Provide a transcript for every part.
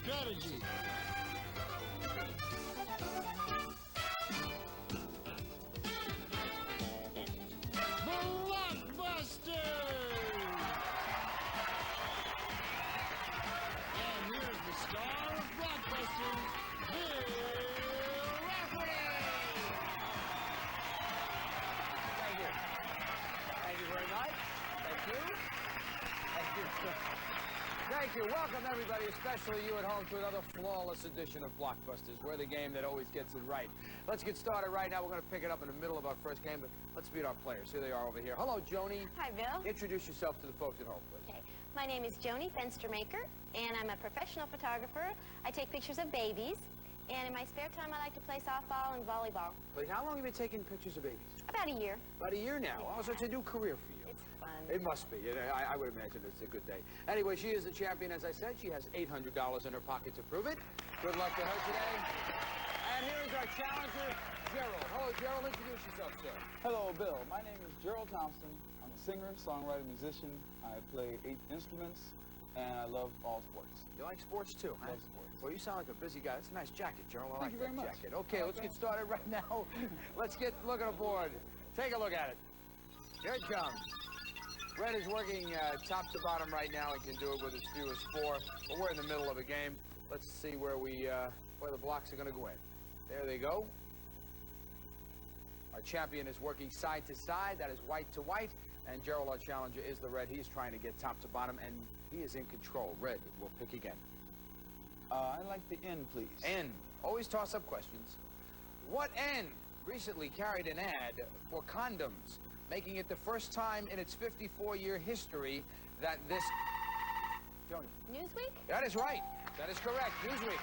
strategy. Blockbusters! And here's the star of Blockbusters, Rafferty! Thank you. Thank you very much. Thank you. Thank you. Thank you. Welcome, everybody, especially you at home, to another flawless edition of Blockbusters. We're the game that always gets it right. Let's get started right now. We're going to pick it up in the middle of our first game, but let's meet our players. Here they are over here. Hello, Joanie. Hi, Bill. Introduce yourself to the folks at home, please. Okay. My name is Joanie Fenstermaker, and I'm a professional photographer. I take pictures of babies, and in my spare time, I like to play softball and volleyball. Please, how long have you been taking pictures of babies? About a year. About a year now. Yeah. Oh, so it's a new career for you. It's fun. It must be. You know, I would imagine it's a good day. Anyway, she is the champion, as I said. She has $800 in her pocket to prove it. Good luck to her today. And here is our challenger, Jeryl. Hello, Jeryl. Introduce yourself, sir. Hello, Bill. My name is Jeryl Thompson. I'm a singer, songwriter, musician. I play 8 instruments, and I love all sports. You like sports, too, huh? Love sports. Well, you sound like a busy guy. That's a nice jacket, Jeryl. I like Thank you very that much. jacket. Okay, let's get started right now. Let's look at the board. Take a look at it. Here it comes. Red is working top to bottom right now and can do it with as few as 4. But we're in the middle of a game. Let's see where the blocks are going to go in. There they go. Our champion is working side to side. That is white to white. And Jeryl, our challenger, is the red. He's trying to get top to bottom, and he is in control. Red will pick again. I'd like the N, please. N. Always toss up questions. What N recently carried an ad for condoms, making it the first time in its 54-year history that this... Joanie. Newsweek? That is right. That is correct. Newsweek.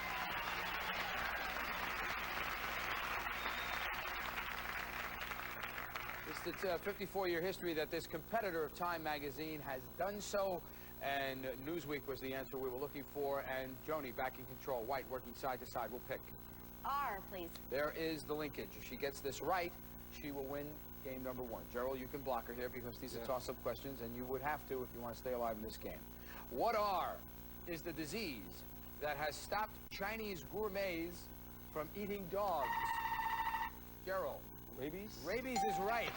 It's its 54-year history that this competitor of Time magazine has done so, and Newsweek was the answer we were looking for, and Joanie back in control. White working side to side will pick. R, please. There is the linkage. If she gets this right, she will win game number 1. Jeryl, you can block her here because these are toss-up questions, and you would have to if you want to stay alive in this game. What R is the disease that has stopped Chinese gourmets from eating dogs? Jeryl. Rabies? Rabies is right.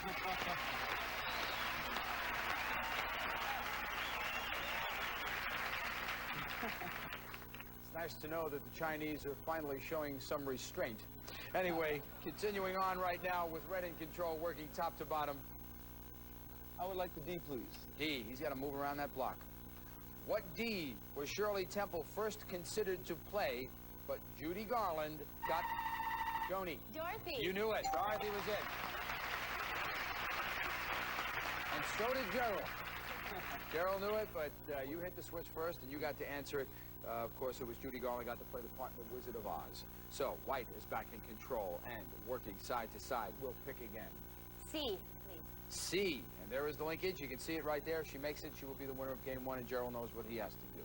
It's nice to know that the Chinese are finally showing some restraint. Anyway, continuing on right now with red in control, working top to bottom. I would like the D, please. D. He's got to move around that block. What D was Shirley Temple first considered to play, but Judy Garland got... Joanie. Dorothy. You knew it. Dorothy was it. And so did Jeryl. Jeryl knew it, but you hit the switch first, and you got to answer it. Of course, it was Judy Garland got to play the part in The Wizard of Oz. So, white is back in control and working side to side. We'll pick again. C, please. C. And there is the linkage. You can see it right there. If she makes it, she will be the winner of game 1, and Jeryl knows what he has to do.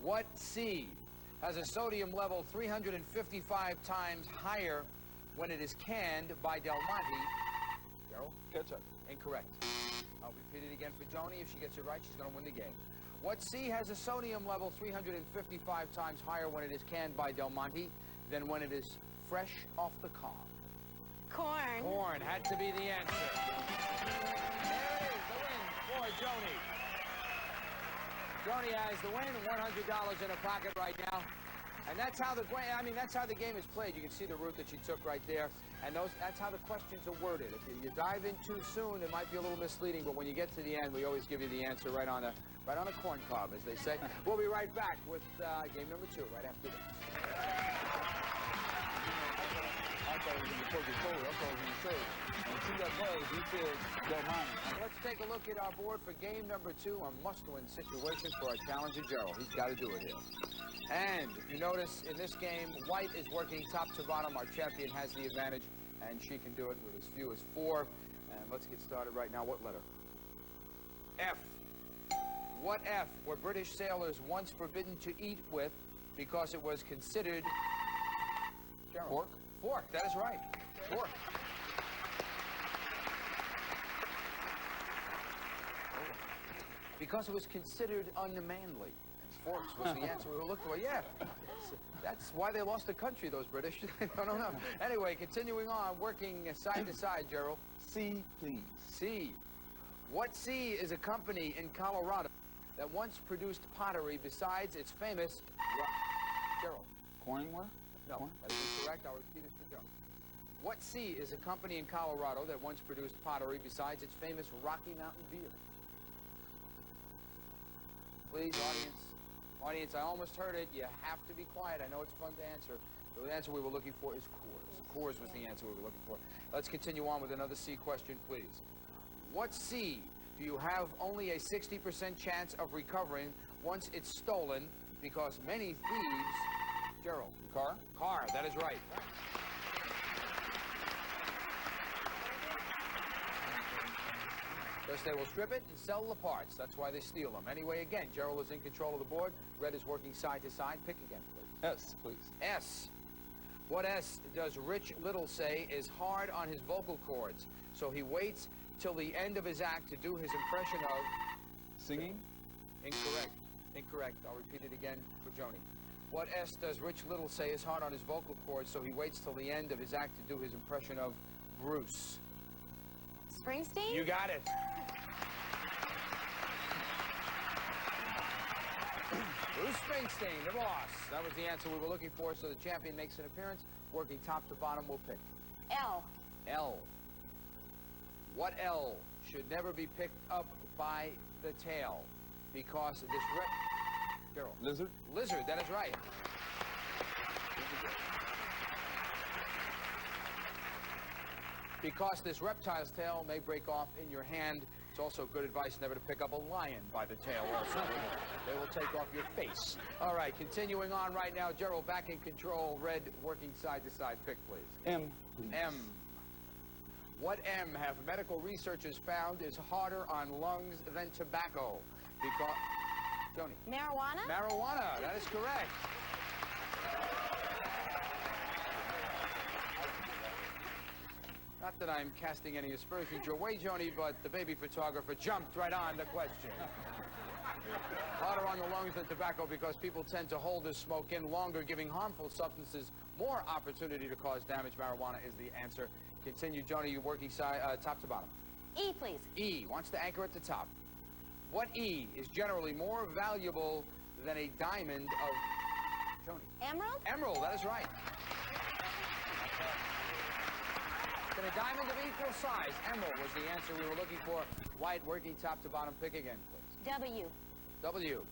What C has a sodium level 355 times higher when it is canned by Del Monte? Jeryl? Ketchup. Incorrect. I'll repeat it again for Joanie. If she gets it right, she's going to win the game. What C has a sodium level 355 times higher when it is canned by Del Monte than when it is fresh off the cob? Corn. Corn had to be the answer. There it is, the win for Joanie. Joanie has the win, $100 in her pocket right now. And that's how the game is played. You can see the route that she took right there. And that's how the questions are worded. If you dive in too soon, it might be a little misleading, but when you get to the end, we always give you the answer right on a corn cob, as they say. We'll be right back with game number 2 right after this. I thought it was in the Coca-Cola. I thought it was in the show. And see that buzz, he said, Del Monte. Let's take a look at our board for game number 2, a must-win situation for our challenger, Jeryl. He's got to do it here. And if you notice, in this game, white is working top to bottom. Our champion has the advantage, and she can do it with as few as 4. And let's get started right now. What letter? F. What F were British sailors once forbidden to eat with because it was considered... Jeryl. Fork. Fork, that is right. Fork. Because it was considered unmanly. forks was the answer we were looking for. Yeah, that's why they lost the country, those British. I don't know. Anyway, continuing on, working side to side, Jeryl. C, please. C. What C is a company in Colorado that once produced pottery besides its famous... Jeryl. Corningware? No, Corn? that is incorrect. I'll repeat it for Joe. What C is a company in Colorado that once produced pottery besides its famous Rocky Mountain beer? Please, audience. Audience, I almost heard it. You have to be quiet. I know it's fun to answer. The answer we were looking for is Coors. Coors was the answer we were looking for. Let's continue on with another C question, please. What C do you have only a 60% chance of recovering once it's stolen because many thieves... Jeryl. Car? Car, that is right. Because they will strip it and sell the parts. That's why they steal them. Anyway, again, Jeryl is in control of the board. Red is working side to side. Pick again, please. S, please. S. What S does Rich Little say is hard on his vocal cords? So he waits till the end of his act to do his impression of... Singing? Incorrect. Incorrect. I'll repeat it again for Joanie. What S does Rich Little say is hard on his vocal cords, so he waits till the end of his act to do his impression of Bruce? Springsteen? You got it. Bruce Springsteen, the boss. That was the answer we were looking for, so the champion makes an appearance. Working top to bottom, we'll pick. L. L. What L should never be picked up by the tail? Because this Jeryl. Lizard? Lizard, that is right. Because this reptile's tail may break off in your hand. It's also good advice never to pick up a lion by the tail also. They will take off your face. All right, continuing on right now. Jeryl back in control. Red working side to side. Pick, please. M, please. M. What M have medical researchers found is harder on lungs than tobacco? Because... Joanie. Marijuana? Marijuana, that is correct. Not that I'm casting any aspersions your way, Joanie, but the baby photographer jumped right on the question. Harder on the lungs than tobacco because people tend to hold their smoke in longer, giving harmful substances more opportunity to cause damage. Marijuana is the answer. Continue, Joanie, you working side, top to bottom. E, please. E wants to anchor at the top. What E is generally more valuable than a diamond of... Joanie. Emerald? Emerald, that is right. Than a diamond of equal size. Emerald was the answer we were looking for. White working top to bottom. Pick again, please. W. W.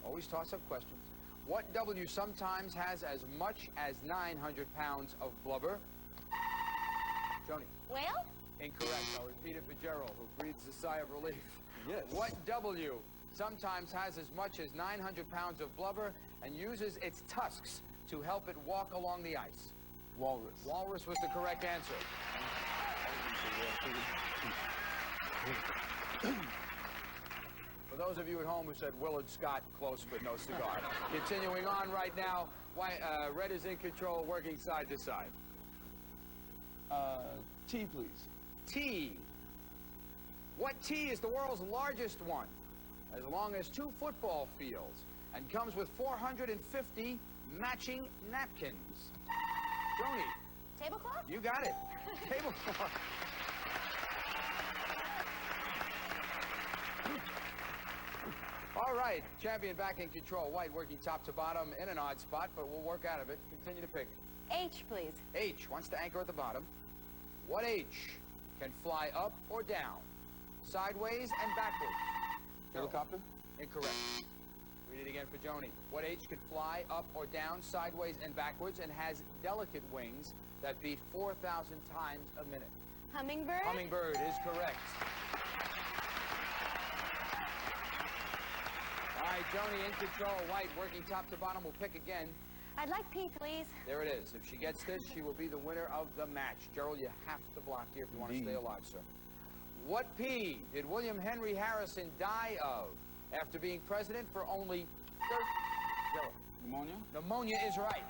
Always toss-up questions. What W sometimes has as much as 900 pounds of blubber? Joanie. Whale? Incorrect. I'll repeat it for Jeryl, who breathes a sigh of relief. Yes. What W sometimes has as much as 900 pounds of blubber and uses its tusks to help it walk along the ice? Walrus. Walrus was the correct answer. For those of you at home who said Willard Scott, close but no cigar. Continuing on right now, Red is in control, working side to side. T, please. T. What T is the world's largest one? As long as 2 football fields and comes with 450 matching napkins. Joanie. Tablecloth? You got it. Tablecloth. All right, champion back in control. White working top to bottom in an odd spot, but we'll work out of it. Continue to pick. H, please. H wants to anchor at the bottom. What H can fly up or down, sideways and backwards? Helicopter? Incorrect. Read it again for Joanie. What H can fly up or down, sideways and backwards, and has delicate wings that beat 4,000 times a minute? Hummingbird? Hummingbird is correct. All right, Joanie in control. White working top to bottom. We'll pick again. I'd like P, please. There it is. If she gets this, she will be the winner of the match. Jeryl, you have to block here if you want to stay alive, sir. What P did William Henry Harrison die of after being president for only 30... Jeryl. Pneumonia? Pneumonia is right.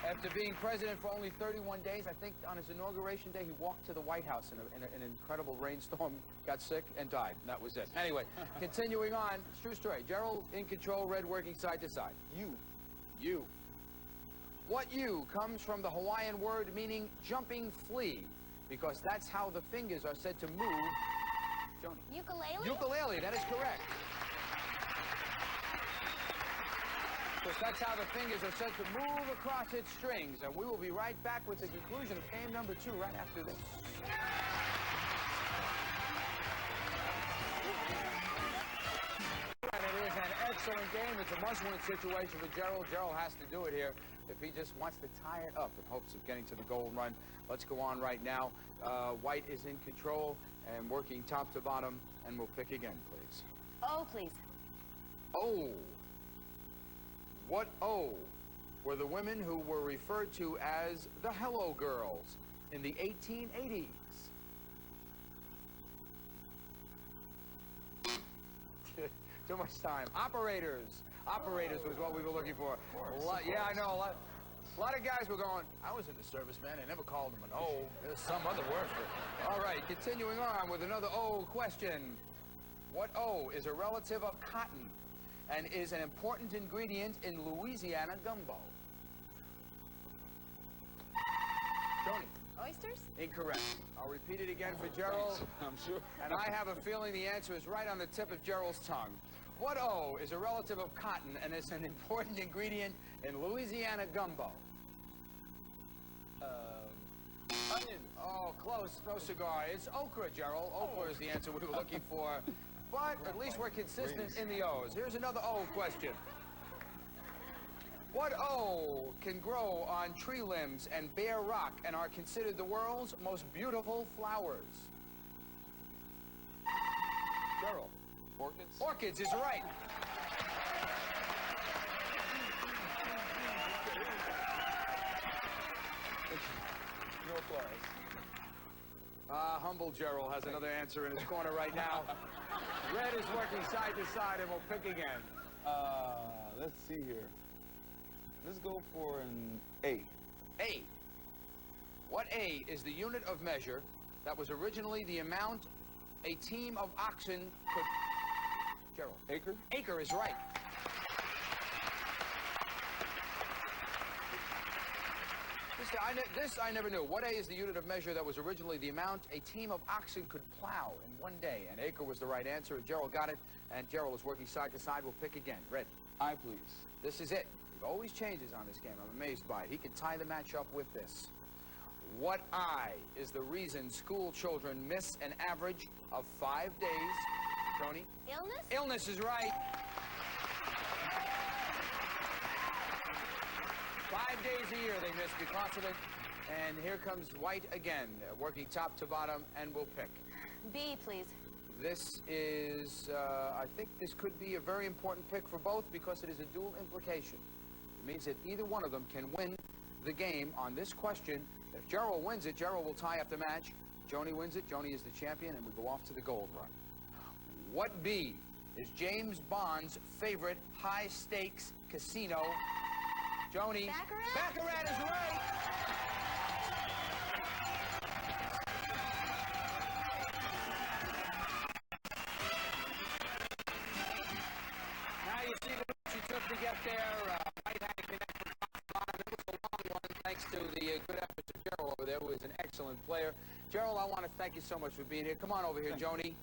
After being president for only 31 days, I think on his inauguration day, he walked to the White House in an incredible rainstorm, got sick, and died. And that was it. Anyway, continuing on, it's true story. Jeryl in control, Red working side to side. You. What you comes from the Hawaiian word meaning jumping flea, because that's how the fingers are said to move. Joanie. Ukulele? Ukulele, that is correct. Because that's how the fingers are said to move across its strings. And we will be right back with the conclusion of game number 2 right after this. And it is an excellent game. It's a must-win situation for Jeryl. Jeryl has to do it here if he just wants to tie it up in hopes of getting to the goal run. Let's go on right now. White is in control and working top to bottom, and we'll pick again, please. Oh, please. Oh. What oh were the women who were referred to as the Hello Girls in the 1880s? Too much time. Operators. Operators was what we were looking for. Yeah, I know. A lot of guys were going, I was in the service, man. They never called them an O. There's some other word for it. All right, continuing on with another O question. What O is a relative of cotton and is an important ingredient in Louisiana gumbo? Joanie. Oysters? Incorrect. I'll repeat it again for Jeryl. I'm sure. And I have a feeling the answer is right on the tip of Jeryl's tongue. What O is a relative of cotton and is an important ingredient in Louisiana gumbo? Onion. Oh, close. No cigar. It's okra, Jeryl. Okra is the answer we were looking for. But at least we're consistent in the O's. Here's another O question. What O can grow on tree limbs and bare rock and are considered the world's most beautiful flowers? Jeryl. Orchids. Orchids is right. No applause. Humble Jeryl has another answer in his corner right now. Red is working side to side and will pick again. Let's see here. Let's go for an A. A. What A is the unit of measure that was originally the amount a team of oxen could... Jeryl. Acre. Acre is right. This I never knew. What A is the unit of measure that was originally the amount a team of oxen could plow in one day? And acre was the right answer. Jeryl got it, and Jeryl is working side to side. We'll pick again. Red. I, please. This is it. He always changes on this game. I'm amazed by it. He can tie the match up with this. What I is the reason school children miss an average of 5 days? Joanie? Illness? Illness is right. 5 days a year they miss because of it. And here comes White again, working top to bottom, and we'll pick. B, please. This is, I think this could be a very important pick for both because it is a dual implication. It means that either one of them can win the game on this question. If Jeryl wins it, Jeryl will tie up the match. Joanie wins it, Joanie is the champion, and we go off to the gold run. What B is James Bond's favorite high-stakes casino? Joanie. Baccarat? Baccarat is right. Now you see the route she took to get there. White had to connect with bottom. It was a long one, thanks to the good efforts of Jeryl over there, who is an excellent player. Jeryl, I want to thank you so much for being here. Come on over here, Joanie.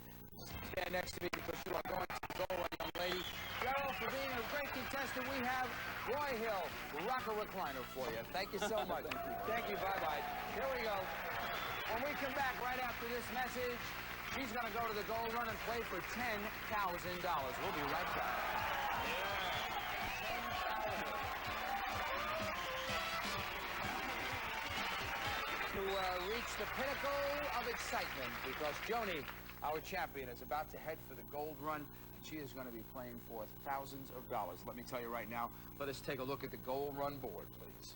Stand next to me because you are going to go, young lady. Jeryl, for being a great contestant, we have Roy Hill, rocker recliner for you. Thank you so much. Thank you. Bye-bye. Here we go. When we come back right after this message, she's going to go to the goal run and play for $10,000. We'll be right back. To reach the pinnacle of excitement because Joanie, our champion, is about to head for the gold run, and she is going to be playing for thousands of dollars. Let me tell you right now, let us take a look at the gold run board, please.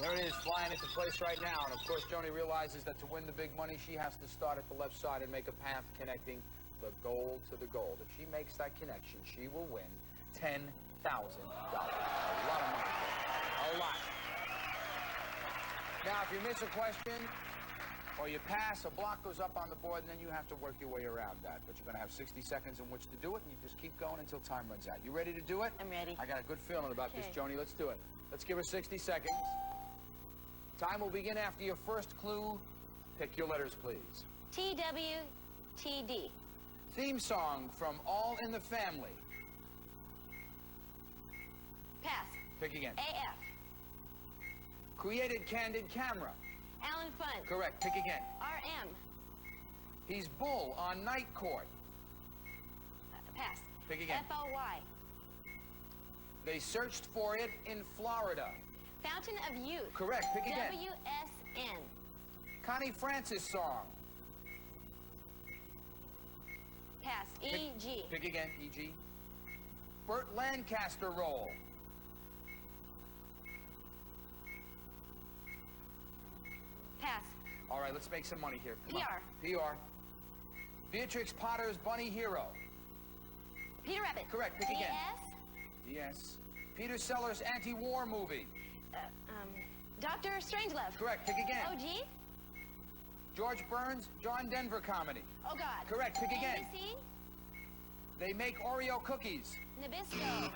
There it is, flying into place right now. And of course, Joanie realizes that to win the big money, she has to start at the left side and make a path connecting the gold to the gold. If she makes that connection, she will win $10,000. A lot of money. A lot. Now, if you miss a question or you pass, a block goes up on the board, and then you have to work your way around that. But you're going to have 60 seconds in which to do it, and you just keep going until time runs out. You ready to do it? I'm ready. I got a good feeling about this, Joanie. Let's do it. Let's give her 60 seconds. Time will begin after your first clue. Pick your letters, please. TWTD. Theme song from All in the Family. Pass. Pick again. AF. Created Candid Camera. Alan Fun. Correct. Pick again. RM. He's Bull on Night Court. Pass. Pick again. FOY. They searched for it in Florida. Fountain of Youth. Correct. Pick again. WSN. Connie Francis song. Pass. EG. Pick again. EG. Burt Lancaster role. Pass. All right, let's make some money here. Come PR. on. PR. Beatrix Potter's Bunny Hero. Peter Rabbit. Correct. Pick again. DS. Yes. Peter Sellers' anti-war movie. Dr. Strangelove. Correct. Pick again. OG. George Burns' John Denver comedy. Oh God. Correct. Pick again. NBC. They make Oreo cookies. Nabisco.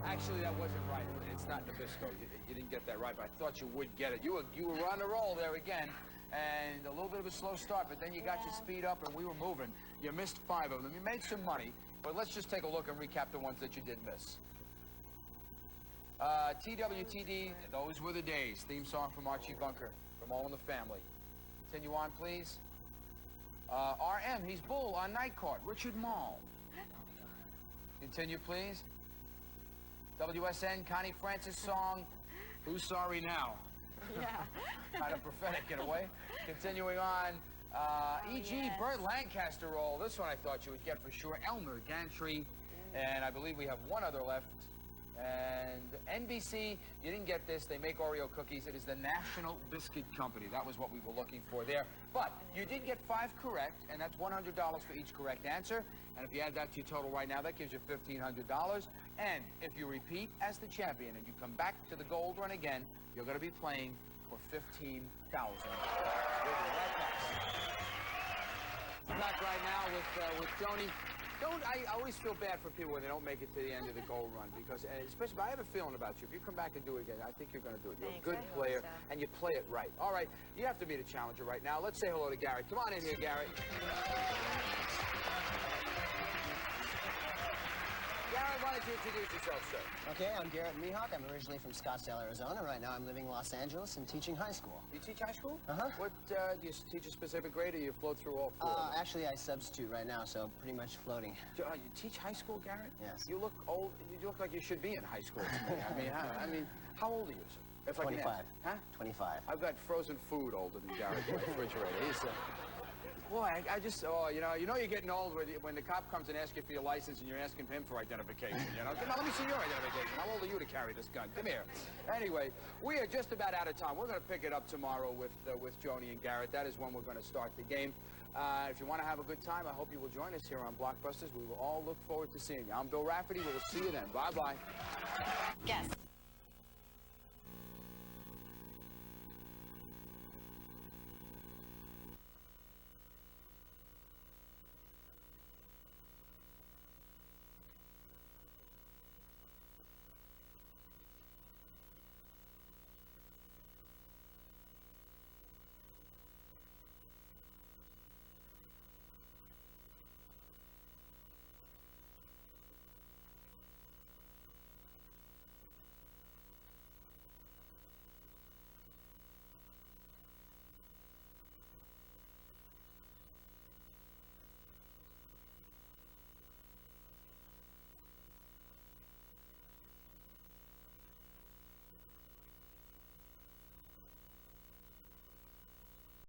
Actually, that wasn't right. It's not Nabisco. You didn't get that right, but I thought you would get it. You were on the roll there again, and a little bit of a slow start, but then you got your speed up, and we were moving. You missed 5 of them. You made some money, but let's just take a look and recap the ones that you did miss. TWTD, those were the days. Theme song from Archie Bunker, from All in the Family. Continue on, please. RM, he's Bull on Night Court. Richard Mall. Continue, please. WSN, Connie Francis song, Who's Sorry Now? Yeah. Kind of prophetic in a way. Continuing on, EG, yes. Burt Lancaster role. This one I thought you would get for sure. Elmer Gantry. And I believe we have one other left. And NBC, you didn't get this. They make Oreo cookies. It is the National Biscuit Company. That was what we were looking for there. But you did get 5 correct, and that's $100 for each correct answer. And if you add that to your total right now, that gives you $1,500. And if you repeat as the champion and you come back to the gold run again, you're going to be playing for $15,000. We'll be right back. I'm back right now with Joanie. I always feel bad for people when they don't make it to the end of the gold run because, especially, I have a feeling about you. If you come back and do it again, I think you're going to do it. You're a good player, and you play it right. All right, you have to meet a challenger right now. Let's say hello to Garrett. Come on in here, Garrett. Garrett, why don't you introduce yourself, sir? Okay, I'm Garrett Mihawk. I'm originally from Scottsdale, Arizona. Right now I'm living in Los Angeles and teaching high school. You teach high school? Uh-huh. What, do you teach a specific grade or you float through all 4? Actually, I substitute right now, so pretty much floating. You teach high school, Garrett? Yes. You look old. You look like you should be in high school to me. I mean, how old are you, sir? If 25. I can ask. Huh? 25. I've got frozen food older than Garrett in my refrigerator. He's, boy, I just, you know you're getting old when the cop comes and asks you for your license and you're asking him for identification, you know? Come on, let me see your identification. How old are you to carry this gun? Come here. Anyway, we are just about out of time. We're going to pick it up tomorrow with Joanie and Garrett. That is when we're going to start the game. If you want to have a good time, I hope you will join us here on Blockbusters. We will all look forward to seeing you. I'm Bill Rafferty. We will see you then. Bye-bye. Guess.